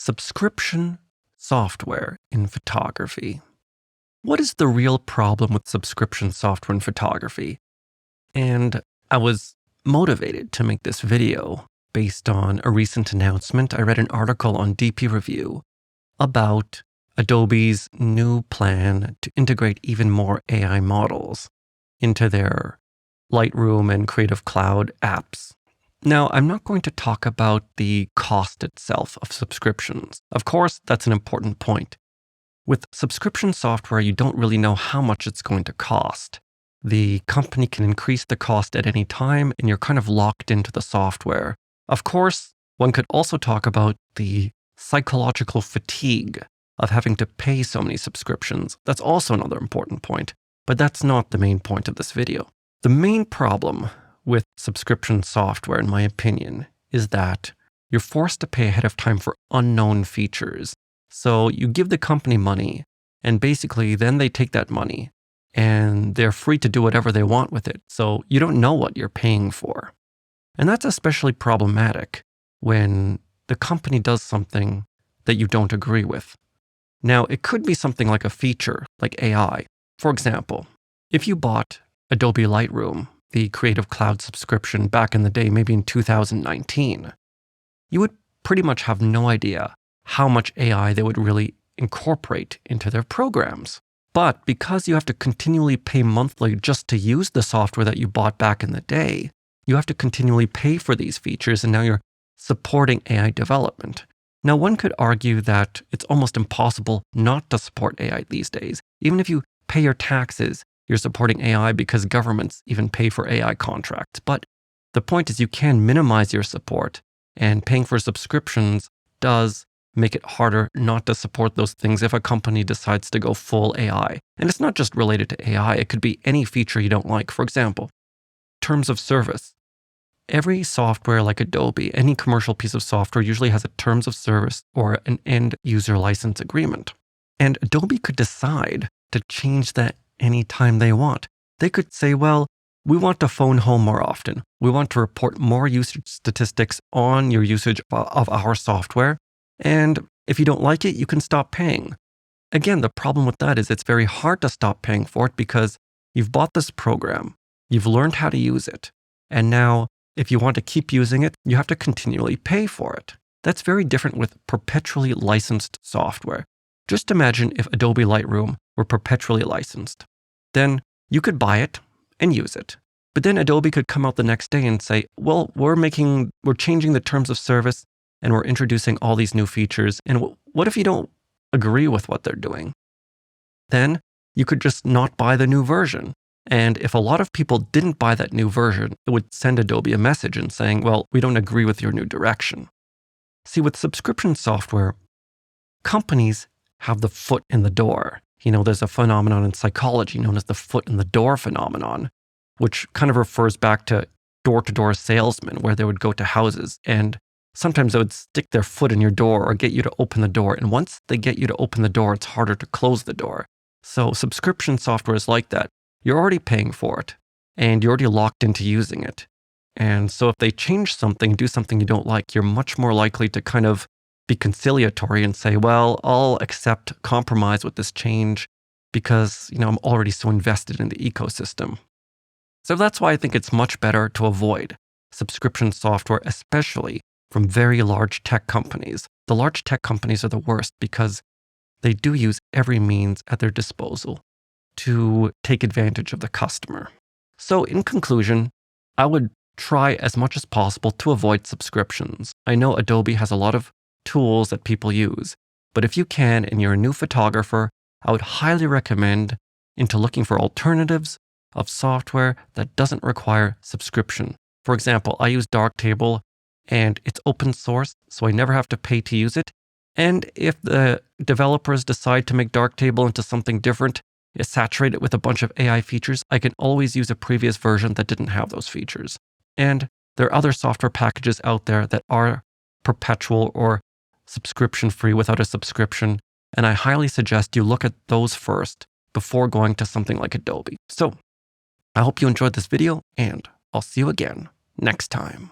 Subscription software in photography. What is the real problem with subscription software in photography? And I was motivated to make this video based on a recent announcement. I read an article on DP Review about Adobe's new plan to integrate even more AI models into their Lightroom and Creative Cloud apps. Now, I'm not going to talk about the cost itself of subscriptions. Of course, that's an important point. With subscription software, you don't really know how much it's going to cost. The company can increase the cost at any time, and you're kind of locked into the software. Of course, one could also talk about the psychological fatigue of having to pay so many subscriptions. That's also another important point, but that's not the main point of this video. The main problem with subscription software, in my opinion, is that you're forced to pay ahead of time for unknown features. So you give the company money, and basically then they take that money and they're free to do whatever they want with it. So you don't know what you're paying for. And that's especially problematic when the company does something that you don't agree with. Now, it could be something like a feature, like AI. For example, if you bought Adobe Lightroom, the Creative Cloud subscription back in the day, maybe in 2019, you would pretty much have no idea how much AI they would really incorporate into their programs. But because you have to continually pay monthly just to use the software that you bought back in the day, you have to continually pay for these features, and now you're supporting AI development. Now, one could argue that it's almost impossible not to support AI these days. Even if you pay your taxes, you're supporting AI because governments even pay for AI contracts. But the point is you can minimize your support, and paying for subscriptions does make it harder not to support those things if a company decides to go full AI. And it's not just related to AI, it could be any feature you don't like. For example, terms of service. Every software like Adobe, any commercial piece of software usually has a terms of service or an end user license agreement. And Adobe could decide to change that anytime they want. They could say, well, we want to phone home more often. We want to report more usage statistics on your usage of our software. And if you don't like it, you can stop paying. Again, the problem with that is it's very hard to stop paying for it because you've bought this program, you've learned how to use it, and now if you want to keep using it, you have to continually pay for it. That's very different with perpetually licensed software. Just imagine if Adobe Lightroom were perpetually licensed. Then you could buy it and use it. But then Adobe could come out the next day and say, well, we're changing the terms of service and we're introducing all these new features. And what if you don't agree with what they're doing? Then you could just not buy the new version. And if a lot of people didn't buy that new version, it would send Adobe a message and saying, well, we don't agree with your new direction. See, with subscription software, companies have the foot in the door. There's a phenomenon in psychology known as the foot in the door phenomenon, which kind of refers back to door-to-door salesmen, where they would go to houses and sometimes they would stick their foot in your door or get you to open the door. And once they get you to open the door, it's harder to close the door. So subscription software is like that. You're already paying for it and you're already locked into using it. And so if they change something, do something you don't like, you're much more likely to kind of be conciliatory and say, well, I'll accept compromise with this change because, I'm already so invested in the ecosystem. So that's why I think it's much better to avoid subscription software, especially from very large tech companies. The large tech companies are the worst because they do use every means at their disposal to take advantage of the customer. So in conclusion, I would try as much as possible to avoid subscriptions. I know Adobe has a lot of tools that people use, but if you can and you're a new photographer, I would highly recommend into looking for alternatives of software that doesn't require subscription. For example, I use Darktable and it's open source, so I never have to pay to use it. And if the developers decide to make Darktable into something different, saturate it with a bunch of AI features, I can always use a previous version that didn't have those features. And there are other software packages out there that are perpetual or subscription free without a subscription. And I highly suggest you look at those first before going to something like Adobe. So I hope you enjoyed this video, and I'll see you again next time.